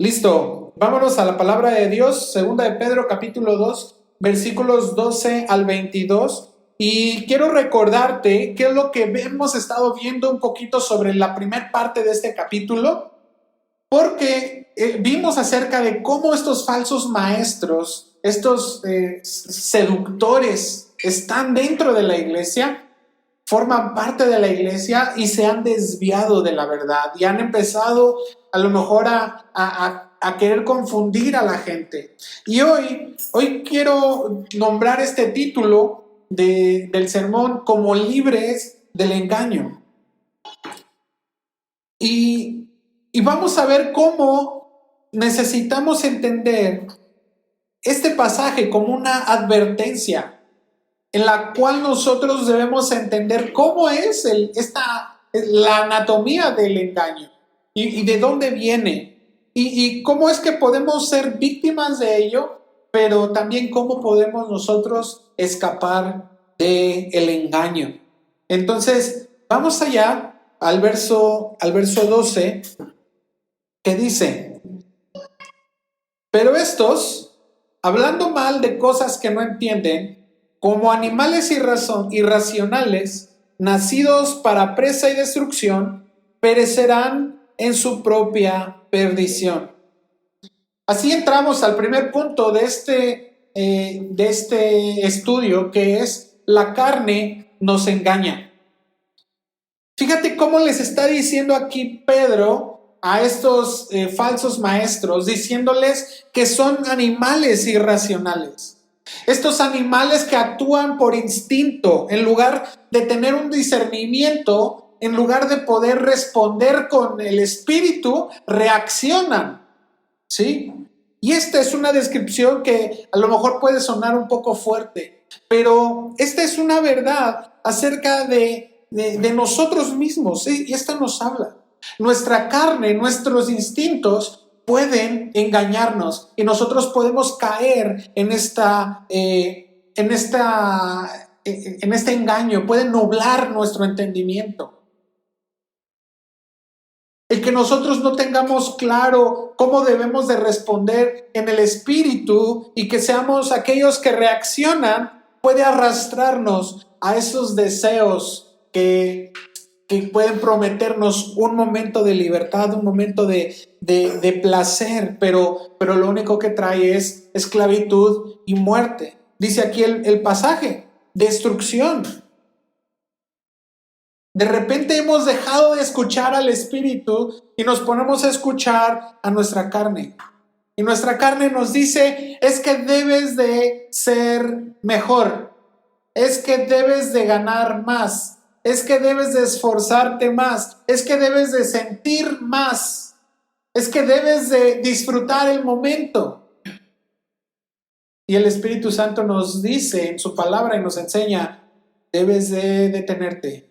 Listo, vámonos a la palabra de Dios, segunda de Pedro capítulo 2, versículos 12 al 22. Y quiero recordarte qué es lo que hemos estado viendo un poquito sobre la primera parte de este capítulo, porque vimos acerca de cómo estos falsos maestros, estos seductores, están dentro de la iglesia, forman parte de la iglesia y se han desviado de la verdad y han empezado a lo mejor a querer confundir a la gente. Y hoy quiero nombrar este título del sermón como libres del engaño. Y vamos a ver cómo necesitamos entender este pasaje como una advertencia en la cual nosotros debemos entender cómo es la anatomía del engaño y de dónde viene y cómo es que podemos ser víctimas de ello, pero también cómo podemos nosotros escapar del engaño. Entonces, vamos allá al verso 12, que dice: pero estos, hablando mal de cosas que no entienden, como animales irracionales, nacidos para presa y destrucción, perecerán en su propia perdición. Así entramos al primer punto de este estudio, que es: la carne nos engaña. Fíjate cómo les está diciendo aquí Pedro a estos falsos maestros, diciéndoles que son animales irracionales. Estos animales que actúan por instinto, en lugar de tener un discernimiento, en lugar de poder responder con el espíritu, reaccionan, ¿sí? Y esta es una descripción que a lo mejor puede sonar un poco fuerte, pero esta es una verdad acerca de nosotros mismos, ¿sí? Y esta nos habla. Nuestra carne, nuestros instintos pueden engañarnos y nosotros podemos caer en este engaño, pueden nublar nuestro entendimiento. El que nosotros no tengamos claro cómo debemos de responder en el espíritu y que seamos aquellos que reaccionan, puede arrastrarnos a esos deseos que pueden prometernos un momento de libertad, un momento de placer, pero lo único que trae es esclavitud y muerte. Dice aquí el pasaje: destrucción. De repente hemos dejado de escuchar al Espíritu y nos ponemos a escuchar a nuestra carne. Y nuestra carne nos dice: es que debes de ser mejor, es que debes de ganar más, es que debes de esforzarte más, es que debes de sentir más, es que debes de disfrutar el momento. Y el Espíritu Santo nos dice en su palabra y nos enseña: debes de detenerte.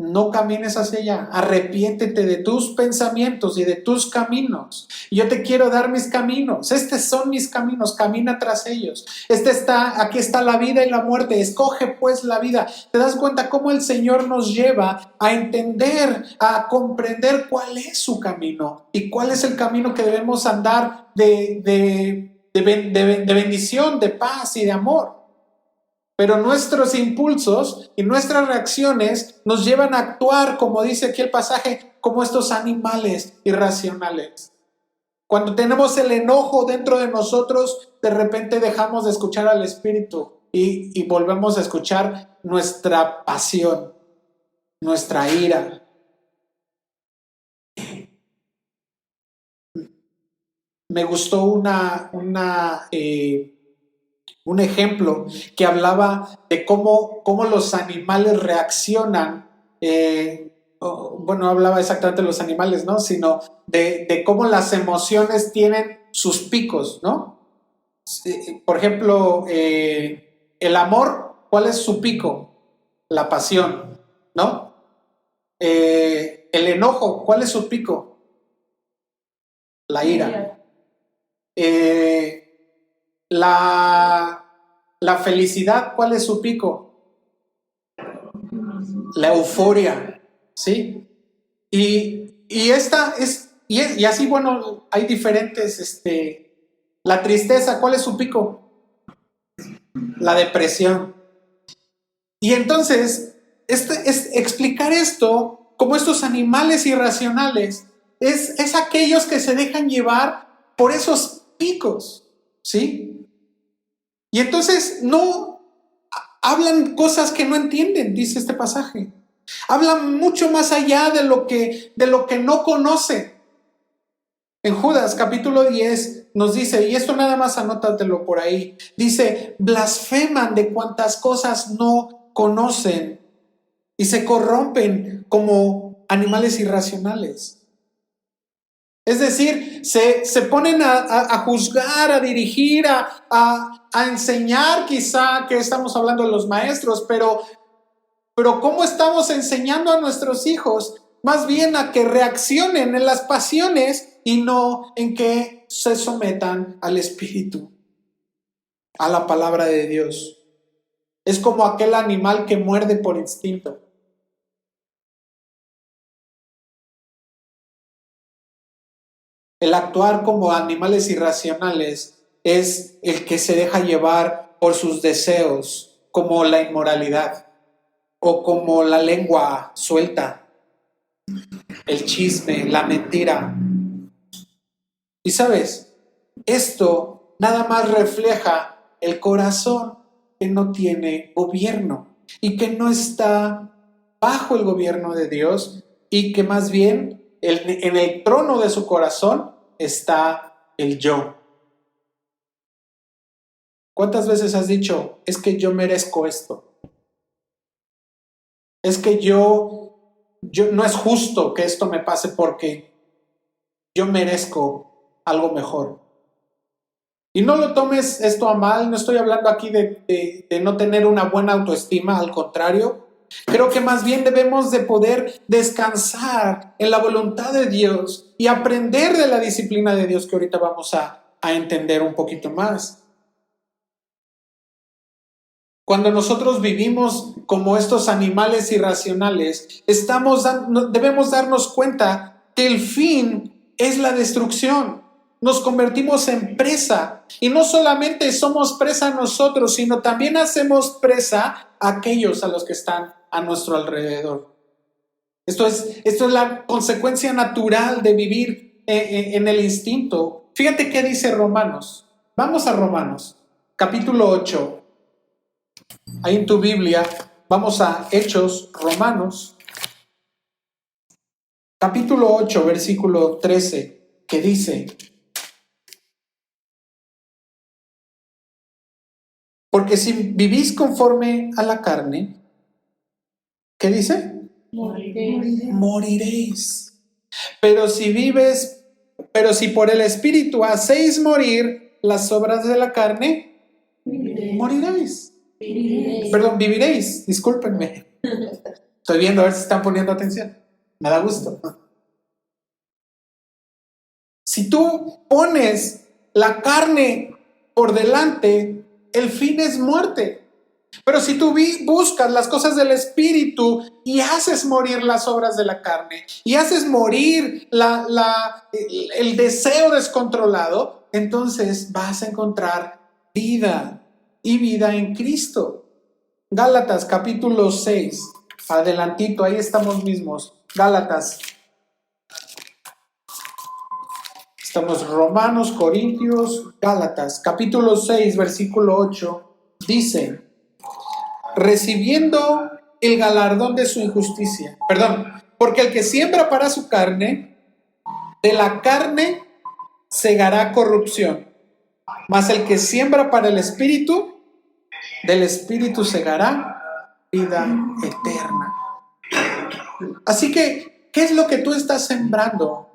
No camines hacia allá, arrepiéntete de tus pensamientos y de tus caminos. Yo te quiero dar mis caminos, estos son mis caminos, camina tras ellos. Aquí está la vida y la muerte, escoge pues la vida. ¿Te das cuenta cómo el Señor nos lleva a entender, a comprender cuál es su camino y cuál es el camino que debemos andar de bendición, de paz y de amor? Pero nuestros impulsos y nuestras reacciones nos llevan a actuar, como dice aquí el pasaje, como estos animales irracionales. Cuando tenemos el enojo dentro de nosotros, de repente dejamos de escuchar al Espíritu y volvemos a escuchar nuestra pasión, nuestra ira. Me gustó un ejemplo que hablaba de cómo los animales reaccionan. No hablaba exactamente de los animales, ¿no? Sino de cómo las emociones tienen sus picos, ¿no? Por ejemplo, el amor, ¿cuál es su pico? La pasión, ¿no? El enojo, ¿cuál es su pico? La ira. La felicidad, ¿cuál es su pico? La euforia, ¿sí? Y esta es y así, bueno, hay diferentes, la tristeza, ¿cuál es su pico? La depresión. Y entonces, explicar esto como estos animales irracionales es aquellos que se dejan llevar por esos picos, ¿sí? Y entonces no hablan cosas que no entienden, dice este pasaje. Hablan mucho más allá de lo que no conocen. En Judas capítulo 10 nos dice, y esto nada más anótatelo por ahí, dice, blasfeman de cuantas cosas no conocen y se corrompen como animales irracionales. Es decir, se ponen a juzgar, a dirigir, a enseñar, quizá que estamos hablando de los maestros, pero ¿cómo estamos enseñando a nuestros hijos? Más bien a que reaccionen en las pasiones y no en que se sometan al Espíritu, a la palabra de Dios. Es como aquel animal que muerde por instinto. El actuar como animales irracionales es el que se deja llevar por sus deseos, como la inmoralidad o como la lengua suelta, el chisme, la mentira. Y sabes, esto nada más refleja el corazón que no tiene gobierno y que no está bajo el gobierno de Dios y que más bien en el trono de su corazón está el yo. ¿Cuántas veces has dicho, es que yo merezco esto? Es que yo no es justo que esto me pase porque yo merezco algo mejor. Y no lo tomes esto a mal, no estoy hablando aquí de no tener una buena autoestima, al contrario. Creo que más bien debemos de poder descansar en la voluntad de Dios y aprender de la disciplina de Dios que ahorita vamos a entender un poquito más. Cuando nosotros vivimos como estos animales irracionales, debemos darnos cuenta que el fin es la destrucción. Nos convertimos en presa y no solamente somos presa nosotros, sino también hacemos presa a aquellos a los que están a nuestro alrededor. Esto es la consecuencia natural de vivir en el instinto. Fíjate qué dice Romanos. Vamos a Romanos, capítulo 8. Ahí en tu Biblia, vamos a Hechos, Romanos, capítulo 8, versículo 13, que dice, porque si vivís conforme a la carne, ¿qué dice? Moriréis. Pero si por el Espíritu hacéis morir las obras de la carne, moriréis. Perdón, viviréis, discúlpenme. Estoy viendo a ver si están poniendo atención. Me da gusto. Si tú pones la carne por delante, el fin es muerte. Pero si tú buscas las cosas del Espíritu y haces morir las obras de la carne y haces morir el deseo descontrolado, entonces vas a encontrar vida y vida en Cristo. Gálatas capítulo 6, adelantito, ahí estamos mismos. Gálatas. Estamos Romanos, Corintios, Gálatas, capítulo 6, versículo 8, dice, recibiendo el galardón de su injusticia. Porque el que siembra para su carne, de la carne segará corrupción. Mas el que siembra para el Espíritu, del Espíritu segará vida eterna. Así que, ¿qué es lo que tú estás sembrando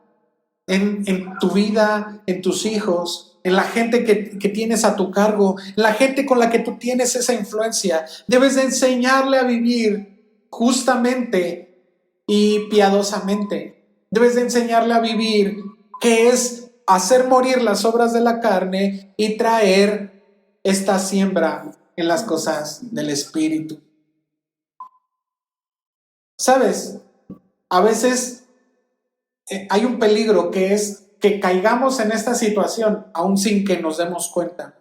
en tu vida, en tus hijos, en la gente que tienes a tu cargo, en la gente con la que tú tienes esa influencia? Debes de enseñarle a vivir justamente y piadosamente. Debes de enseñarle a vivir, que es hacer morir las obras de la carne y traer esta siembra en las cosas del Espíritu. ¿Sabes? A veces hay un peligro que es que caigamos en esta situación aún sin que nos demos cuenta.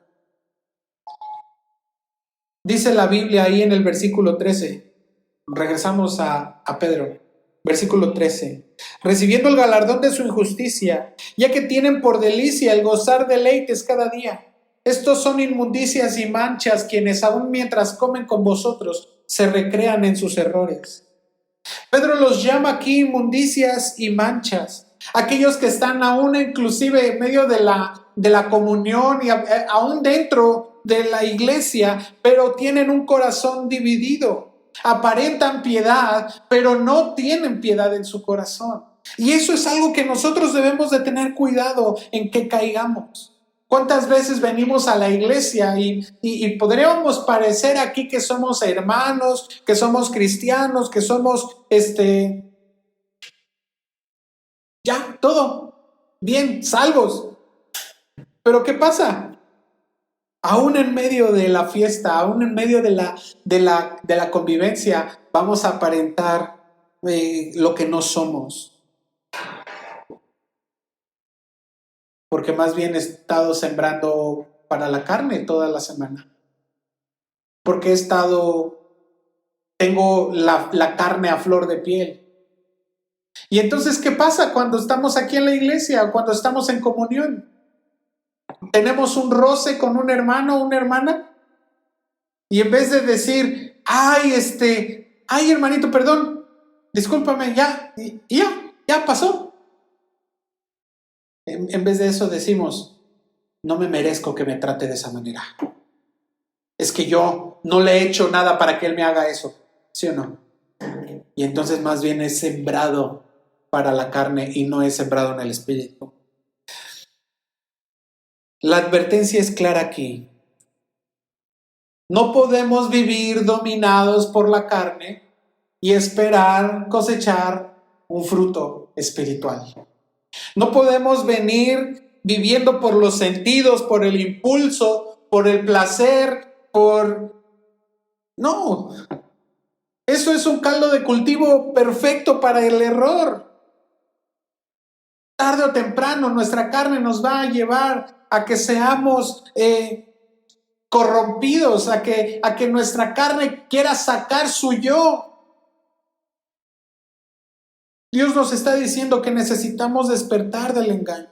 Dice la Biblia ahí en el versículo 13, regresamos a Pedro, versículo 13, recibiendo el galardón de su injusticia, ya que tienen por delicia el gozar deleites cada día. Estos son inmundicias y manchas, quienes aún mientras comen con vosotros se recrean en sus errores. Pedro los llama aquí inmundicias y manchas, aquellos que están aún inclusive en medio de la comunión y aún dentro de la iglesia, pero tienen un corazón dividido. Aparentan piedad, pero no tienen piedad en su corazón. Y eso es algo que nosotros debemos de tener cuidado en que caigamos. ¿Cuántas veces venimos a la iglesia y podríamos parecer aquí que somos hermanos, que somos cristianos, que somos, ya, todo bien, salvos? Pero ¿qué pasa? Aún en medio de la fiesta, aún en medio de la convivencia, vamos a aparentar lo que no somos. Porque más bien he estado sembrando para la carne toda la semana. Porque tengo la carne a flor de piel. Y entonces, ¿qué pasa cuando estamos aquí en la iglesia, cuando estamos en comunión? Tenemos un roce con un hermano o una hermana, y en vez de decir, ay hermanito, perdón, discúlpame, ya pasó. En vez de eso decimos, no me merezco que me trate de esa manera. Es que yo no le he hecho nada para que él me haga eso, ¿sí o no? Y entonces más bien es sembrado para la carne y no es sembrado en el espíritu. La advertencia es clara aquí. No podemos vivir dominados por la carne y esperar cosechar un fruto espiritual. No podemos venir viviendo por los sentidos, por el impulso, por el placer, No, eso es un caldo de cultivo perfecto para el error. Tarde o temprano nuestra carne nos va a llevar a que seamos corrompidos, a que nuestra carne quiera sacar su yo. Dios nos está diciendo que necesitamos despertar del engaño.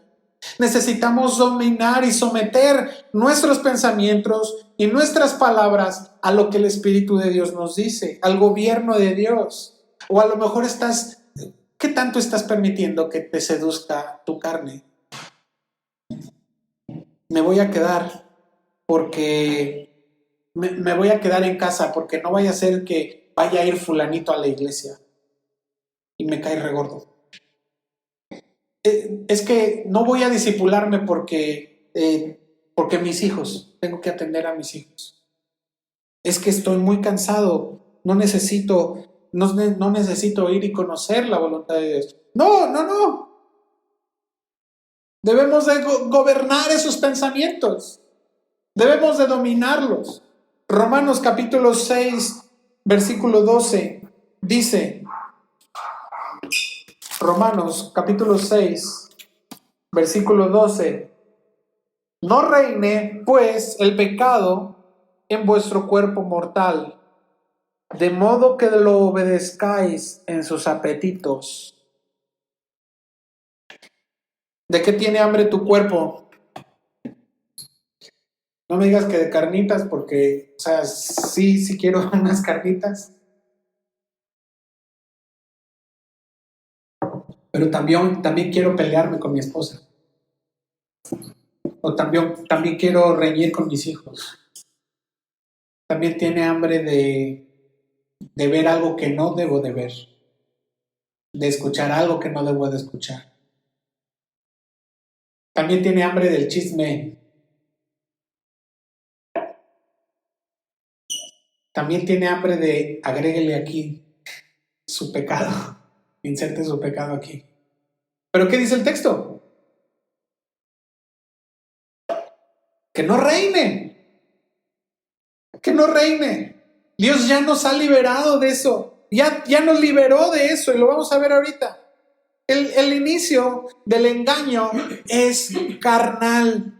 Necesitamos dominar y someter nuestros pensamientos y nuestras palabras a lo que el Espíritu de Dios nos dice, al gobierno de Dios. O a lo mejor ¿qué tanto estás permitiendo que te seduzca tu carne? Me voy a quedar me voy a quedar en casa porque no vaya a ser que vaya a ir fulanito a la iglesia y me cae regordo. Es que no voy a discipularme porque mis hijos, tengo que atender a mis hijos. Es que estoy muy cansado, no necesito ir y conocer la voluntad de Dios. No. Debemos de gobernar esos pensamientos. Debemos de dominarlos. Romanos capítulo 6, versículo 12, dice, Romanos capítulo 6, versículo 12, no reine pues el pecado en vuestro cuerpo mortal, de modo que lo obedezcáis en sus apetitos. ¿De qué tiene hambre tu cuerpo? No me digas que de carnitas, porque, sí quiero unas carnitas. Pero también quiero pelearme con mi esposa. O también quiero reñir con mis hijos. También tiene hambre de ver algo que no debo de ver. De escuchar algo que no debo de escuchar. También tiene hambre del chisme. También tiene hambre de agréguele aquí su pecado. Inserte su pecado aquí. ¿Pero qué dice el texto? Que no reine. Que no reine. Dios ya nos ha liberado de eso. Ya nos liberó de eso y lo vamos a ver ahorita. El inicio del engaño es carnal.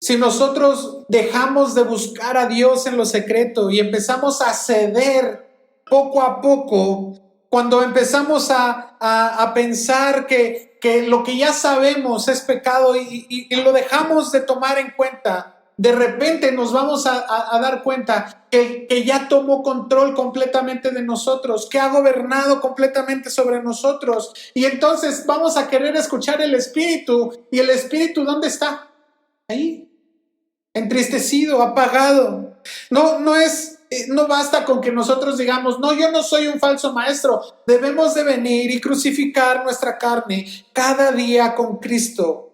Si nosotros dejamos de buscar a Dios en lo secreto y empezamos a ceder poco a poco, cuando empezamos a pensar que lo que ya sabemos es pecado y lo dejamos de tomar en cuenta, de repente nos vamos a dar cuenta que ya tomó control completamente de nosotros, que ha gobernado completamente sobre nosotros. Y entonces vamos a querer escuchar el Espíritu. ¿Y el Espíritu dónde está? Ahí. Entristecido, apagado. No basta con que nosotros digamos, no, yo no soy un falso maestro. Debemos de venir y crucificar nuestra carne cada día con Cristo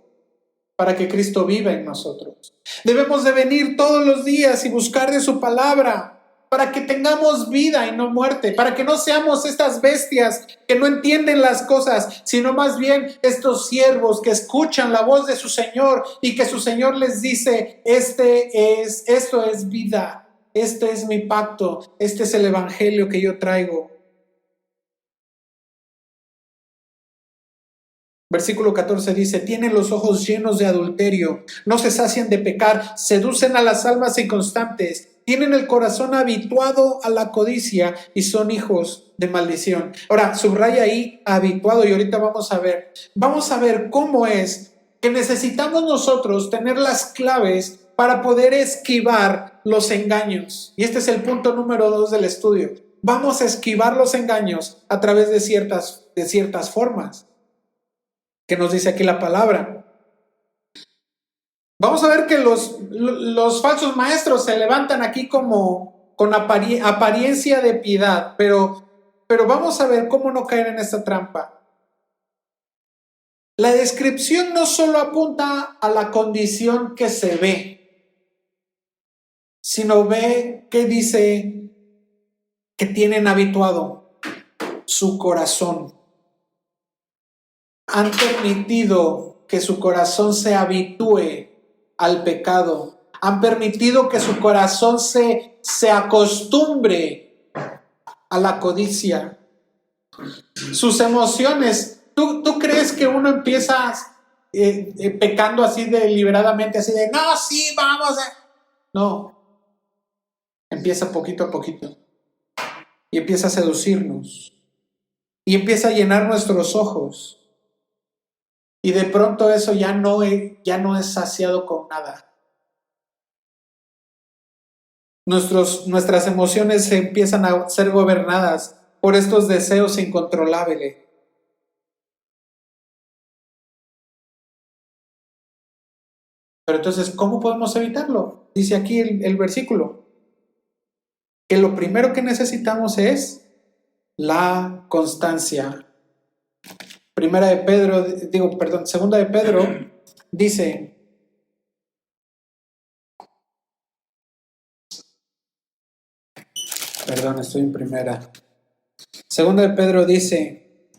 para que Cristo viva en nosotros. Debemos de venir todos los días y buscar de su palabra para que tengamos vida y no muerte, para que no seamos estas bestias que no entienden las cosas, sino más bien estos siervos que escuchan la voz de su Señor y que su Señor les dice, esto es vida, este es mi pacto, este es el evangelio que yo traigo. Versículo 14 dice, tienen los ojos llenos de adulterio, no se sacian de pecar, seducen a las almas inconstantes, tienen el corazón habituado a la codicia y son hijos de maldición. Ahora, subraya ahí habituado y ahorita vamos a ver cómo es que necesitamos nosotros tener las claves para poder esquivar los engaños. Y este es el punto número 2 del estudio. Vamos a esquivar los engaños a través de ciertas formas que nos dice aquí la palabra. Vamos a ver que los falsos maestros se levantan aquí como con apariencia de piedad, pero vamos a ver cómo no caer en esta trampa. La descripción no solo apunta a la condición que se ve, sino ve que dice que tienen habituado su corazón. Han permitido que su corazón se habitúe al pecado. Han permitido que su corazón se acostumbre a la codicia. Sus emociones. ¿Tú crees que uno empieza pecando así deliberadamente, así de, no, sí, vamos a... No. Empieza poquito a poquito. Y empieza a seducirnos. Y empieza a llenar nuestros ojos. Y de pronto eso ya no es saciado con nada. Nuestras emociones se empiezan a ser gobernadas por estos deseos incontrolables. Pero entonces, ¿cómo podemos evitarlo? Dice aquí el versículo, que lo primero que necesitamos es la constancia. Segunda de Pedro dice, estoy en primera. Segunda de Pedro dice,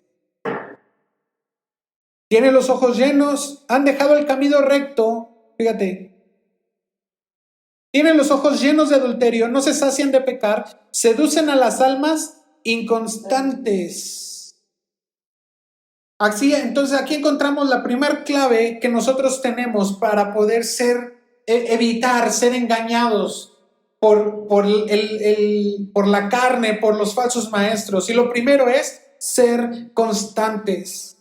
tienen los ojos llenos, han dejado el camino recto, fíjate, tienen los ojos llenos de adulterio, no se sacian de pecar, seducen a las almas inconstantes. Así, entonces aquí encontramos la primera clave que nosotros tenemos para poder evitar ser engañados por la carne, por los falsos maestros. Y lo primero es ser constantes.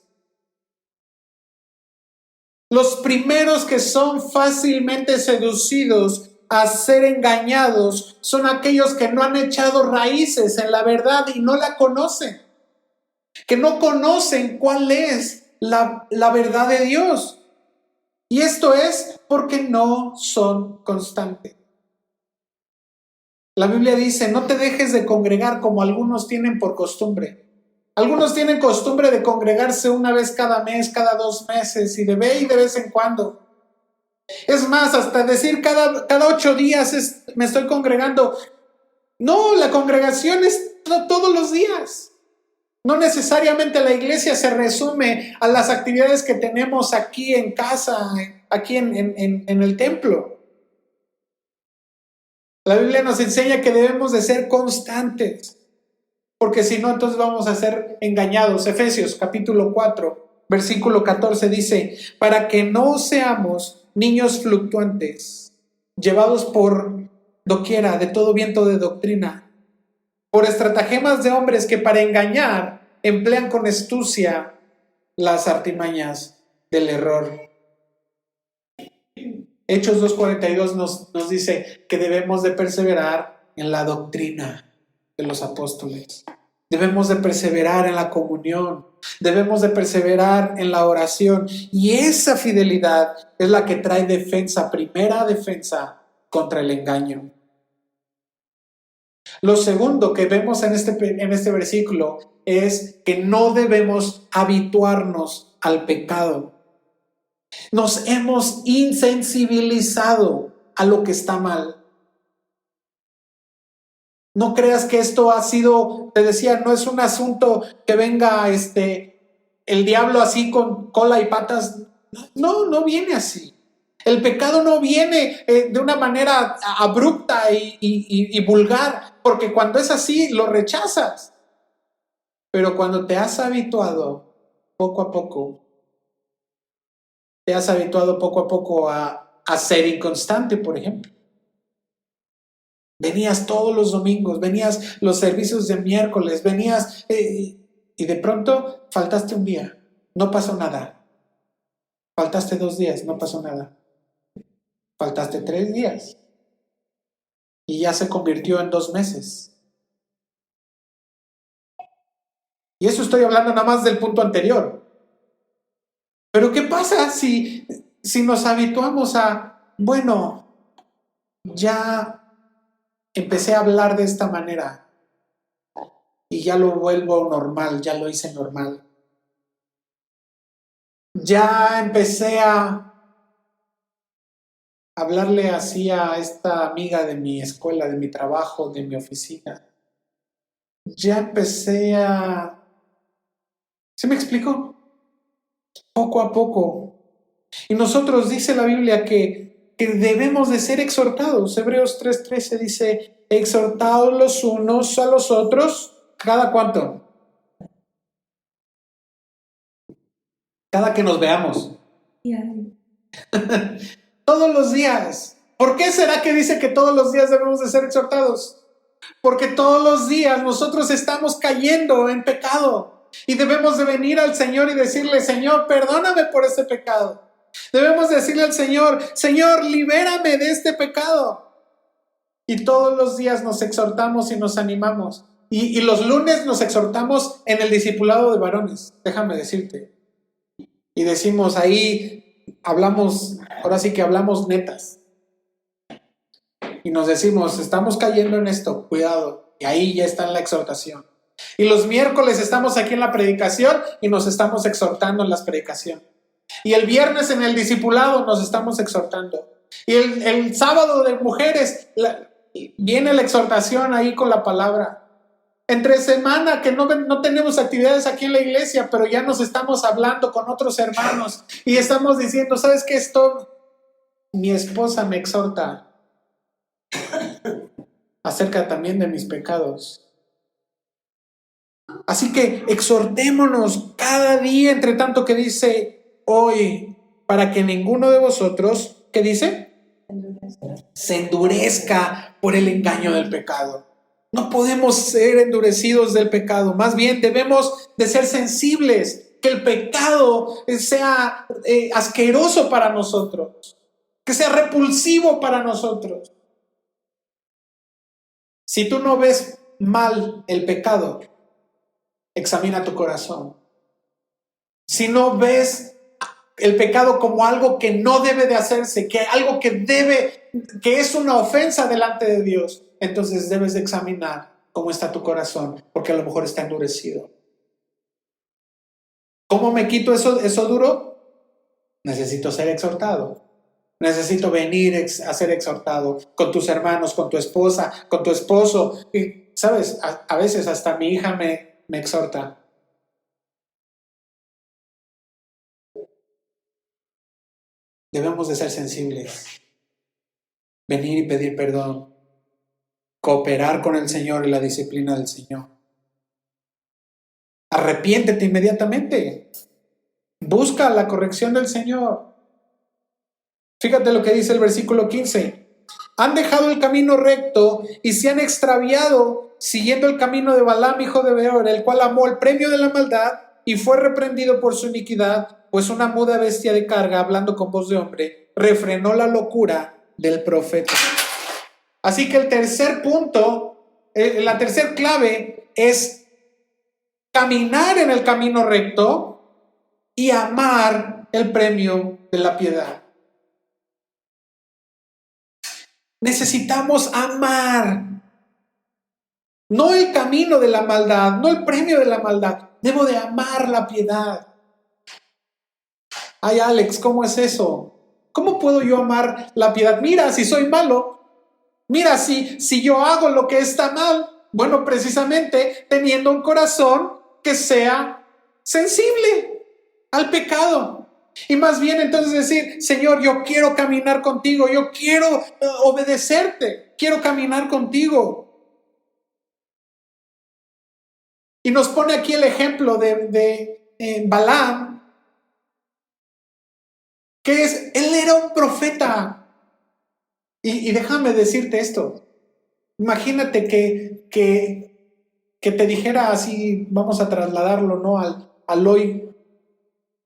Los primeros que son fácilmente seducidos a ser engañados son aquellos que no han echado raíces en la verdad y no la conocen. Que no conocen cuál es la verdad de Dios. Y esto es porque no son constantes. La Biblia dice, no te dejes de congregar como algunos tienen por costumbre. Algunos tienen costumbre de congregarse una vez cada mes, cada 2 meses y de vez en cuando. Es más, hasta decir cada 8 días me estoy congregando. No, la congregación es todos los días. No necesariamente la iglesia se resume a las actividades que tenemos aquí en casa, aquí en el templo. La Biblia nos enseña que debemos de ser constantes. porque si no, entonces vamos a ser engañados. Efesios capítulo 4, versículo 14 dice, para que no seamos niños fluctuantes, llevados por doquiera de todo viento de doctrina, por estratagemas de hombres que para engañar emplean con astucia las artimañas del error. Hechos 2:42 nos dice que debemos de perseverar en la doctrina de los apóstoles. Debemos de perseverar en la comunión. Debemos de perseverar en la oración. Y esa fidelidad es la que trae defensa, primera defensa contra el engaño. Lo segundo que vemos en este versículo es que no debemos habituarnos al pecado. Nos hemos insensibilizado a lo que está mal. No creas que esto ha sido, te decía, no es un asunto que venga el diablo así con cola y patas. No, no viene así. El pecado no viene de una manera abrupta y vulgar, porque cuando es así lo rechazas. Pero cuando te has habituado poco a poco, a ser inconstante, por ejemplo. Venías todos los domingos, venías los servicios de miércoles, venías y de pronto faltaste un día, no pasó nada. Faltaste 2 días, no pasó nada. Faltaste 3 días y ya se convirtió en 2 meses. Y eso estoy hablando nada más del punto anterior. Pero ¿qué pasa si nos habituamos a, bueno, ya empecé a hablar de esta manera y ya lo vuelvo normal, ya lo hice normal? Ya empecé a hablarle así a esta amiga de mi escuela, de mi trabajo, de mi oficina. Ya empecé a... ¿Sí me explico? Poco a poco. Y nosotros, dice la Biblia, que debemos de ser exhortados. Hebreos 3:13 dice, exhortados los unos a los otros. ¿Cada cuánto? Cada que nos veamos. Todos los días. ¿Por qué será que dice que todos los días debemos de ser exhortados? Porque todos los días nosotros estamos cayendo en pecado y debemos de venir al Señor y decirle, Señor, perdóname por este pecado. Debemos decirle al Señor, Señor, libérame de este pecado. Y todos los días nos exhortamos y nos animamos. Y los lunes nos exhortamos en el discipulado de varones, déjame decirte. Y decimos ahí, hablamos, ahora sí que hablamos netas. Y nos decimos, estamos cayendo en esto, cuidado. Y ahí ya está en la exhortación. Y los miércoles estamos aquí en la predicación y nos estamos exhortando en las predicaciones. Y el viernes en el discipulado nos estamos exhortando. Y el sábado de mujeres viene la exhortación ahí con la palabra. Entre semana que no tenemos actividades aquí en la iglesia, pero ya nos estamos hablando con otros hermanos y estamos diciendo, ¿sabes qué? Mi esposa me exhorta acerca también de mis pecados. Así que exhortémonos cada día, entre tanto que dice hoy, para que ninguno de vosotros, ¿qué dice? Se endurezca por el engaño del pecado. No podemos ser endurecidos del pecado, más bien debemos de ser sensibles, que el pecado sea asqueroso para nosotros, que sea repulsivo para nosotros. Si tú no ves mal el pecado, examina tu corazón. Si no ves el pecado como algo que no debe de hacerse, que algo que es una ofensa delante de Dios, entonces debes de examinar cómo está tu corazón, porque a lo mejor está endurecido. ¿Cómo me quito eso duro? Necesito ser exhortado. Necesito venir a ser exhortado con tus hermanos, con tu esposa, con tu esposo. Y, ¿sabes? A veces hasta mi hija me exhorta. Debemos de ser sensibles. Venir y pedir perdón. Cooperar con el Señor y la disciplina del Señor. arrepiéntete inmediatamente. Busca la corrección del Señor. Fíjate lo que dice el versículo 15. Han dejado el camino recto y se han extraviado siguiendo el camino de Balaam, hijo de Beor, el cual amó el premio de la maldad y fue reprendido por su iniquidad, pues una muda bestia de carga, hablando con voz de hombre, refrenó la locura del profeta. Así que el tercer punto, la tercer clave es caminar en el camino recto y amar el premio de la piedad. Necesitamos amar, no el camino de la maldad, no el premio de la maldad. Debo de amar la piedad. Ay, Alex, ¿cómo es eso? ¿Cómo puedo yo amar la piedad? Mira, si soy malo, mira, si yo hago lo que está mal, bueno, precisamente teniendo un corazón que sea sensible al pecado. Y más bien entonces decir, Señor, yo quiero caminar contigo, yo quiero obedecerte, quiero caminar contigo. Y nos pone aquí el ejemplo de Balaam, que él era un profeta. Y déjame decirte esto, imagínate que te dijera así, vamos a trasladarlo, ¿no? Al hoy.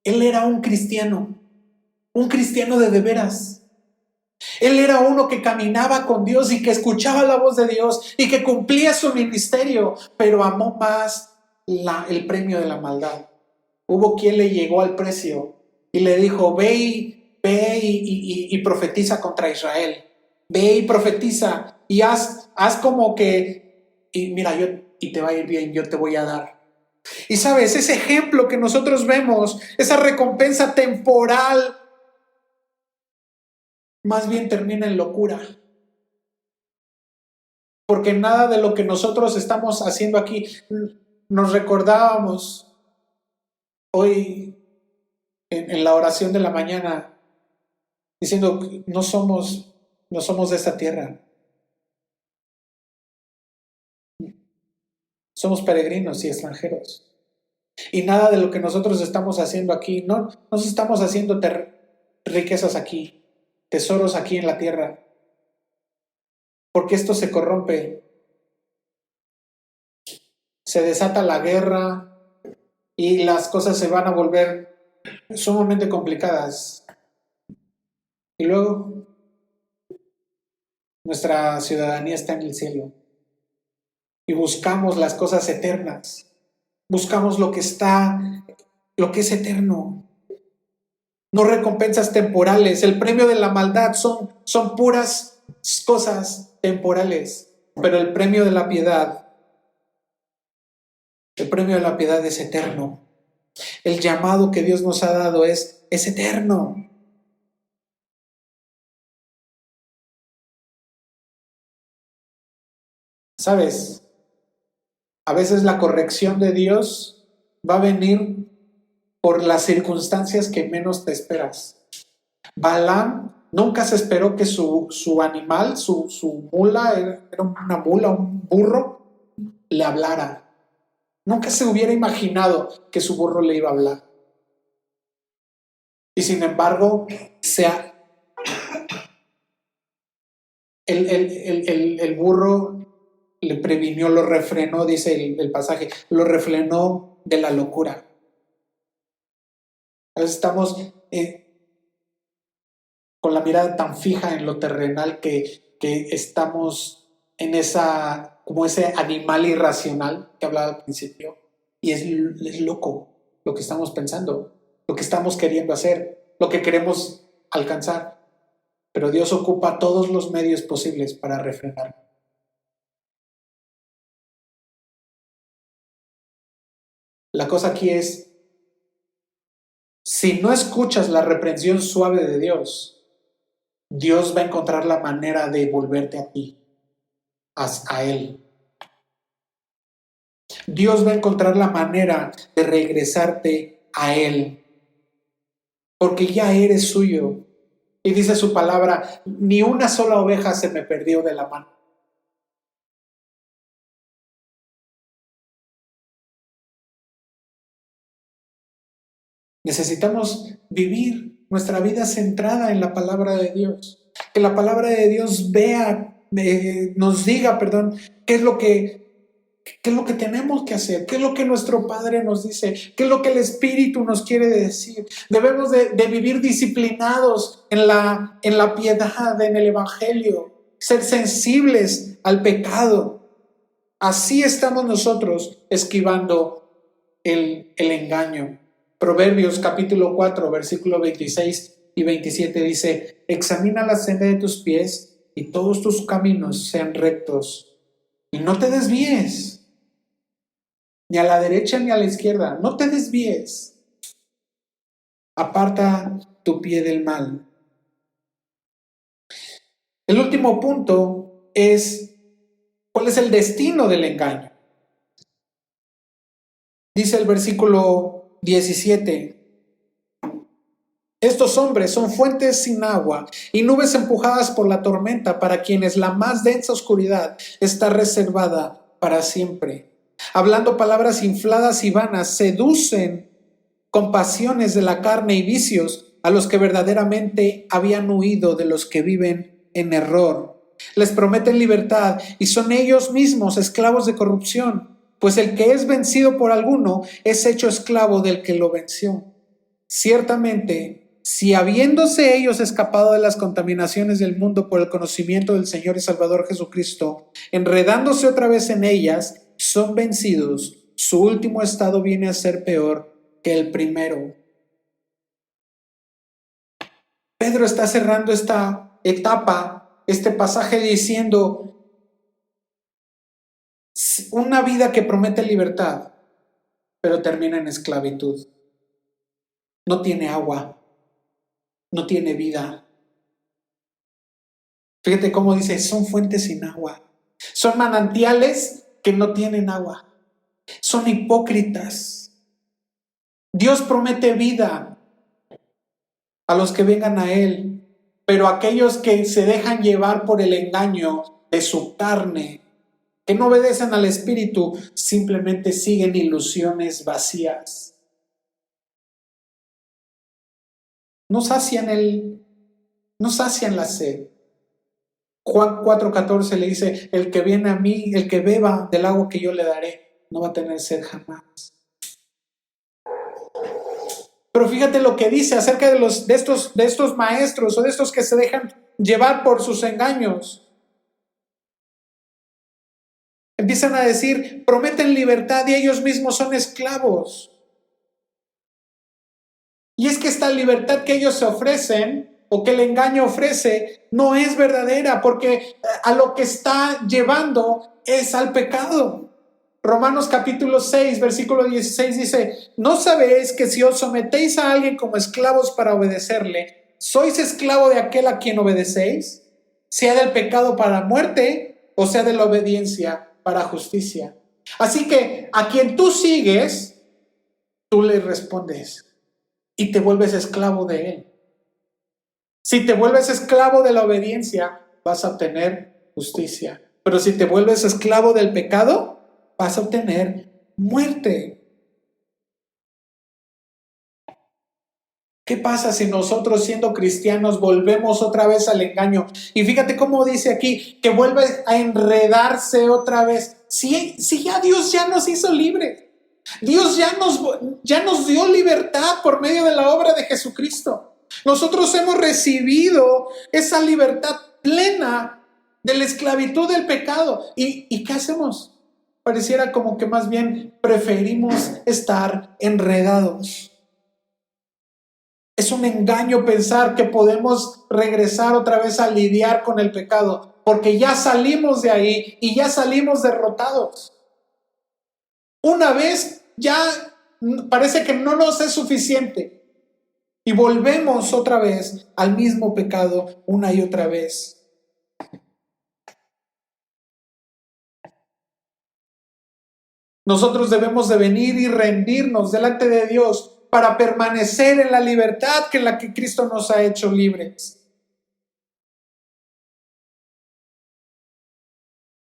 Él era un cristiano de veras. Él era uno que caminaba con Dios y que escuchaba la voz de Dios y que cumplía su ministerio, pero amó más el premio de la maldad. Hubo quien le llegó al precio y le dijo, ve y profetiza contra Israel. Ve y profetiza y haz como que, y mira, y te va a ir bien, yo te voy a dar. Y sabes, ese ejemplo que nosotros vemos, esa recompensa temporal, más bien termina en locura. Porque nada de lo que nosotros estamos haciendo aquí, nos recordábamos hoy en la oración de la mañana, diciendo, no somos de esta tierra. Somos peregrinos y extranjeros. Y nada de lo que nosotros estamos haciendo aquí, no nos estamos haciendo riquezas aquí, tesoros aquí en la tierra. Porque esto se corrompe. Se desata la guerra y las cosas se van a volver sumamente complicadas. Y luego, nuestra ciudadanía está en el cielo. Y buscamos las cosas eternas. Buscamos lo que es eterno. No recompensas temporales. El premio de la maldad son puras cosas temporales. Pero el premio de la piedad es eterno. El llamado que Dios nos ha dado es eterno. ¿Sabes? A veces la corrección de Dios va a venir por las circunstancias que menos te esperas. Balaam nunca se esperó que su animal, su mula, era una mula, un burro, le hablara. Nunca se hubiera imaginado que su burro le iba a hablar. Y sin embargo, el burro le previnió, lo refrenó, dice el pasaje, lo refrenó de la locura. A veces estamos con la mirada tan fija en lo terrenal que estamos en como ese animal irracional que hablaba al principio. Y es loco lo que estamos pensando, lo que estamos queriendo hacer, lo que queremos alcanzar. Pero Dios ocupa todos los medios posibles para refrenar. La cosa aquí es, si no escuchas la reprensión suave de Dios, Dios va a encontrar la manera de volverte a ti, a Él. Dios va a encontrar la manera de regresarte a Él, porque ya eres suyo. Y dice su palabra, ni una sola oveja se me perdió de la mano. Necesitamos vivir nuestra vida centrada en la palabra de Dios. Que la palabra de Dios nos diga, qué es lo que tenemos que hacer, qué es lo que nuestro Padre nos dice, qué es lo que el Espíritu nos quiere decir. Debemos de vivir disciplinados en la piedad, en el Evangelio, ser sensibles al pecado. Así estamos nosotros esquivando el engaño. Proverbios capítulo 4, versículo 26 y 27 dice: examina la senda de tus pies y todos tus caminos sean rectos, y no te desvíes, ni a la derecha ni a la izquierda, no te desvíes. Aparta tu pie del mal. El último punto es: ¿cuál es el destino del engaño? Dice el versículo 17: estos hombres son fuentes sin agua y nubes empujadas por la tormenta, para quienes la más densa oscuridad está reservada para siempre. Hablando palabras infladas y vanas, seducen con pasiones de la carne y vicios a los que verdaderamente habían huido de los que viven en error. Les prometen libertad y son ellos mismos esclavos de corrupción, pues el que es vencido por alguno es hecho esclavo del que lo venció. Ciertamente, si habiéndose ellos escapado de las contaminaciones del mundo por el conocimiento del Señor y Salvador Jesucristo, enredándose otra vez en ellas, son vencidos, su último estado viene a ser peor que el primero. Pedro está cerrando esta etapa, este pasaje, diciendo: una vida que promete libertad, pero termina en esclavitud. No tiene agua, no tiene vida. Fíjate cómo dice: son fuentes sin agua. Son manantiales que no tienen agua. Son hipócritas. Dios promete vida a los que vengan a Él, pero aquellos que se dejan llevar por el engaño de su carne, que no obedecen al Espíritu, simplemente siguen ilusiones vacías. No sacian la sed. Juan 4:14 le dice: el que viene a mí, el que beba del agua que yo le daré, no va a tener sed jamás. Pero fíjate lo que dice acerca de estos maestros, o de estos que se dejan llevar por sus engaños. Empiezan a decir: prometen libertad y ellos mismos son esclavos. Y es que esta libertad que ellos se ofrecen, o que el engaño ofrece, no es verdadera, porque a lo que está llevando es al pecado. Romanos capítulo 6, versículo 16 dice: ¿no sabéis que si os sometéis a alguien como esclavos para obedecerle, sois esclavo de aquel a quien obedecéis? Sea del pecado para muerte, o sea de la obediencia para justicia. Así que a quien tú sigues, tú le respondes y te vuelves esclavo de él. Si te vuelves esclavo de la obediencia, vas a obtener justicia. Pero si te vuelves esclavo del pecado, vas a obtener muerte. ¿Qué pasa si nosotros, siendo cristianos, volvemos otra vez al engaño? Y fíjate cómo dice aquí, que vuelve a enredarse otra vez. Si ya Dios ya nos hizo libres. Dios ya nos dio libertad por medio de la obra de Jesucristo. Nosotros hemos recibido esa libertad plena de la esclavitud del pecado. ¿Y qué hacemos? Pareciera como que más bien preferimos estar enredados. Es un engaño pensar que podemos regresar otra vez a lidiar con el pecado, porque ya salimos de ahí y ya salimos derrotados. Una vez ya parece que no nos es suficiente y volvemos otra vez al mismo pecado una y otra vez. Nosotros debemos de venir y rendirnos delante de Dios para permanecer en la libertad en la que Cristo nos ha hecho libres.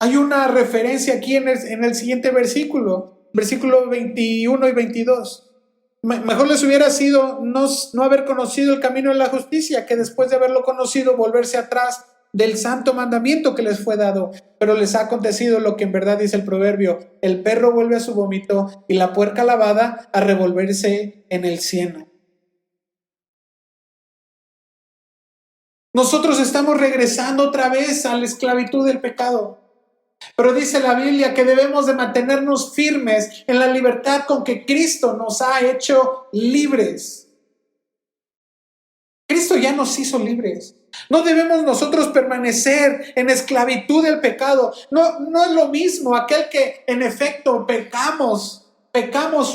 Hay una referencia aquí en el siguiente versículo 21 y 22. Mejor les hubiera sido no haber conocido el camino de la justicia, que después de haberlo conocido volverse atrás del santo mandamiento que les fue dado. Pero les ha acontecido lo que en verdad dice el proverbio: el perro vuelve a su vómito y la puerca lavada a revolverse en el cieno. Nosotros estamos regresando otra vez a la esclavitud del pecado. Pero dice la Biblia que debemos de mantenernos firmes en la libertad con que Cristo nos ha hecho libres. Cristo ya nos hizo libres. No debemos nosotros permanecer en esclavitud del pecado. No es lo mismo aquel que en efecto pecamos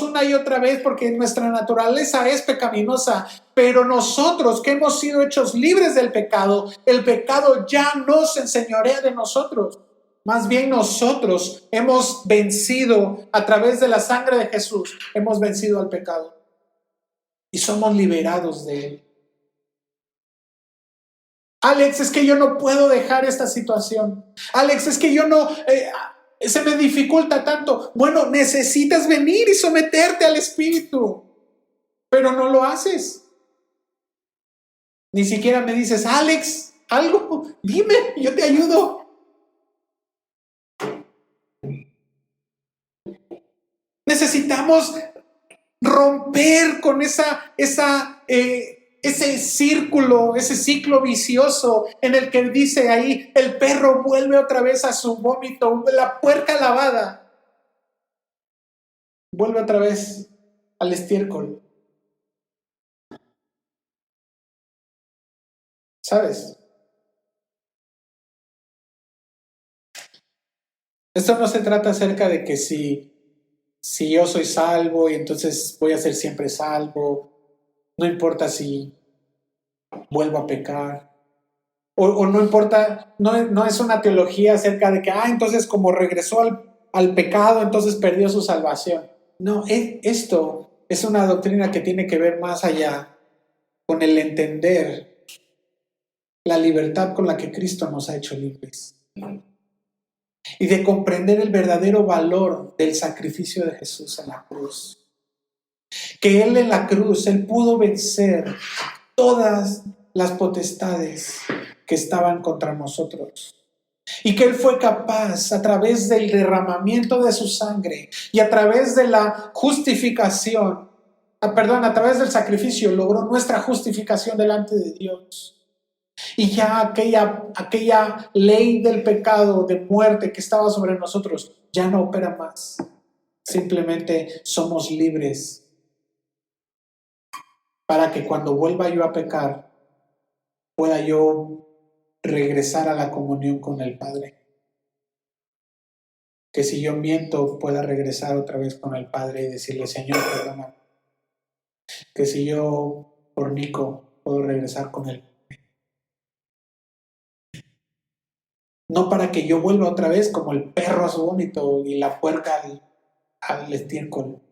una y otra vez porque nuestra naturaleza es pecaminosa, pero nosotros que hemos sido hechos libres del pecado, el pecado ya no se enseñorea de nosotros. Más bien nosotros hemos vencido a través de la sangre de Jesús, hemos vencido al pecado y somos liberados de él. Alex, es que yo no puedo dejar esta situación. Alex, es que yo no, se me dificulta tanto. Bueno, necesitas venir y someterte al Espíritu, pero no lo haces. Ni siquiera me dices: Alex, algo, dime, yo te ayudo. Necesitamos romper con ese círculo, ese ciclo vicioso en el que dice ahí: el perro vuelve otra vez a su vómito, la puerca lavada vuelve otra vez al estiércol. ¿Sabes? Esto no se trata acerca de que si yo soy salvo y entonces voy a ser siempre salvo, no importa si vuelvo a pecar. O no importa, no es una teología acerca de que, entonces como regresó al pecado, entonces perdió su salvación. No, esto es una doctrina que tiene que ver más allá con el entender la libertad con la que Cristo nos ha hecho libres. Y de comprender el verdadero valor del sacrificio de Jesús en la cruz. Que Él en la cruz, Él pudo vencer todas las potestades que estaban contra nosotros. Y que Él fue capaz, a través del derramamiento de su sangre y a través de la justificación, a través del sacrificio, logró nuestra justificación delante de Dios. Y ya aquella ley del pecado, de muerte que estaba sobre nosotros, ya no opera más. Simplemente somos libres para que cuando vuelva yo a pecar, pueda yo regresar a la comunión con el Padre. Que si yo miento, pueda regresar otra vez con el Padre y decirle: Señor, perdóname. Que si yo fornico, puedo regresar con Él. No para que yo vuelva otra vez como el perro a su vómito y la puerca al estiércol.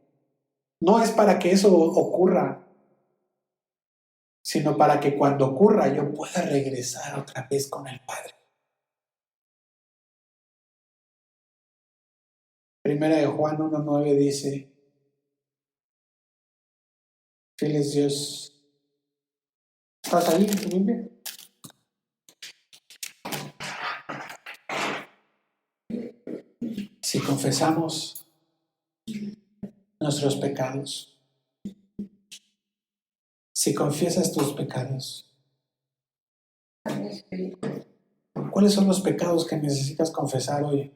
No es para que eso ocurra, sino para que cuando ocurra yo pueda regresar otra vez con el Padre. Primera de Juan 1:9 dice: fiel es Dios. ¿Estás ahí en tu Biblia? Si confesamos nuestros pecados, si confiesas tus pecados, ¿cuáles son los pecados que necesitas confesar hoy?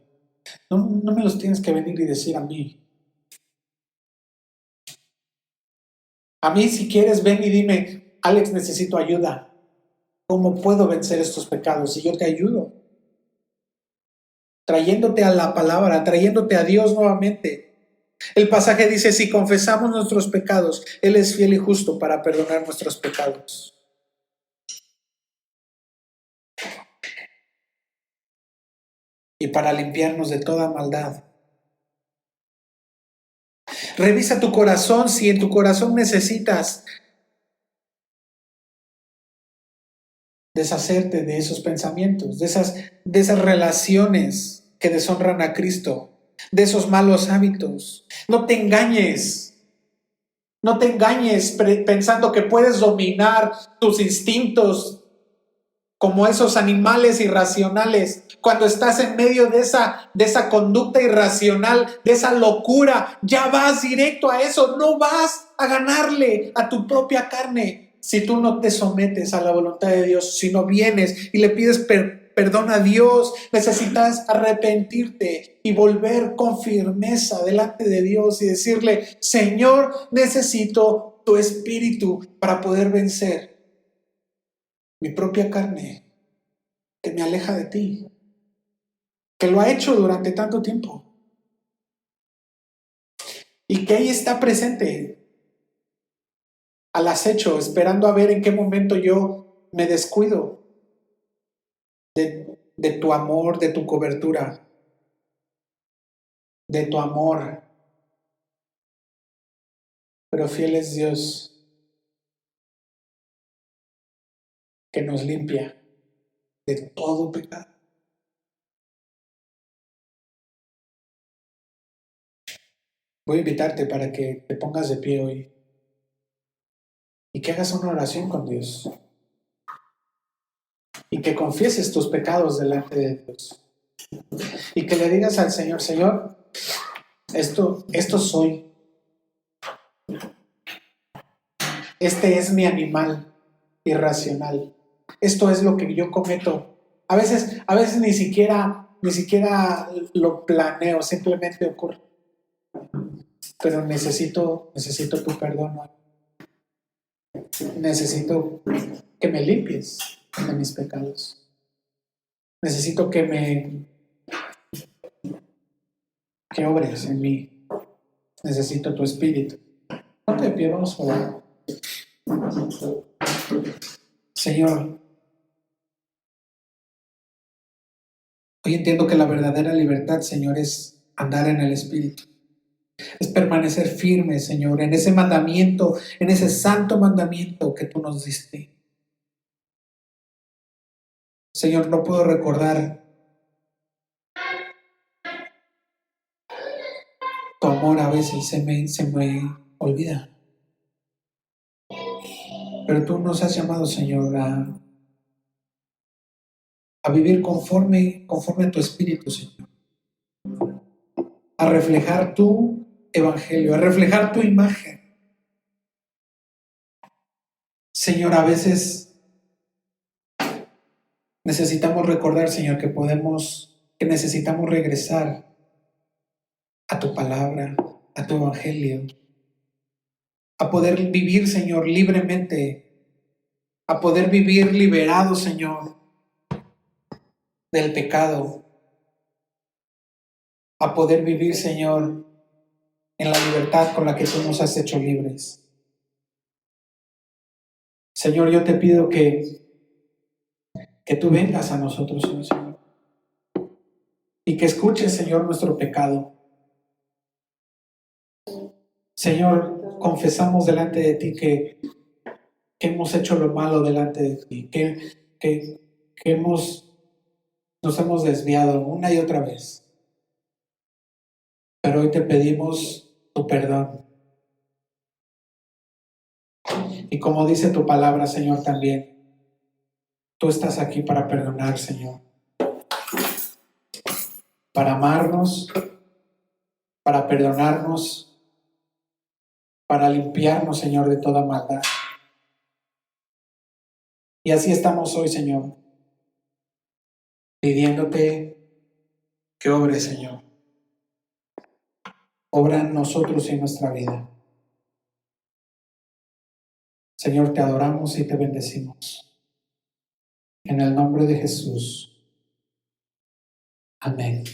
No me los tienes que venir y decir a mí. A mí, si quieres, ven y dime: Alex, necesito ayuda. ¿Cómo puedo vencer estos pecados? Y yo te ayudo. Trayéndote a la palabra, trayéndote a Dios nuevamente. El pasaje dice: si confesamos nuestros pecados, Él es fiel y justo para perdonar nuestros pecados. Y para limpiarnos de toda maldad. Revisa tu corazón si en tu corazón necesitas deshacerte de esos pensamientos, de esas relaciones que deshonran a Cristo, de esos malos hábitos. No te engañes. No te engañes pensando que puedes dominar tus instintos como esos animales irracionales. Cuando estás en medio de esa conducta irracional, de esa locura, ya vas directo a eso. No vas a ganarle a tu propia carne si tú no te sometes a la voluntad de Dios, si no vienes y le pides perdón a Dios. Necesitas arrepentirte y volver con firmeza delante de Dios y decirle: Señor, necesito tu espíritu para poder vencer mi propia carne que me aleja de ti, que lo ha hecho durante tanto tiempo y que ahí está presente al acecho, esperando a ver en qué momento yo me descuido de tu amor, de tu cobertura, de tu amor. Pero fiel es Dios, que nos limpia de todo pecado. Voy a invitarte para que te pongas de pie hoy y que hagas una oración con Dios y que confieses tus pecados delante de Dios y que le digas al Señor: Señor, esto soy. Este es mi animal irracional. Esto es lo que yo cometo. A veces ni siquiera lo planeo, simplemente ocurre. Pero necesito tu perdón hoy. Necesito que me limpies de mis pecados. Necesito que obres en mí. Necesito tu espíritu. Ponte de pie, vamos a orar. Señor, hoy entiendo que la verdadera libertad, Señor, es andar en el espíritu. Es permanecer firme, Señor, en ese mandamiento, en ese santo mandamiento que tú nos diste. Señor, no puedo recordar tu amor, a veces se me olvida. Pero tú nos has llamado, Señor, a vivir conforme a tu espíritu, Señor. A reflejar tu evangelio, a reflejar tu imagen. Señor, a veces necesitamos recordar, Señor, que necesitamos regresar a tu palabra, a tu evangelio, a poder vivir, Señor, libremente, a poder vivir liberados, Señor, del pecado, a poder vivir, Señor, en la libertad con la que tú nos has hecho libres. Señor, yo te pido que tú vengas a nosotros, Señor, y que escuches, Señor, nuestro pecado. Señor, confesamos delante de ti que hemos hecho lo malo delante de ti, que nos hemos desviado una y otra vez. Pero hoy te pedimos tu perdón. Y como dice tu palabra, Señor, también, tú estás aquí para perdonar, Señor. Para amarnos, para perdonarnos, para limpiarnos, Señor, de toda maldad. Y así estamos hoy, Señor, pidiéndote que obres, Señor. Obra en nosotros y en nuestra vida. Señor, te adoramos y te bendecimos. En el nombre de Jesús. Amén.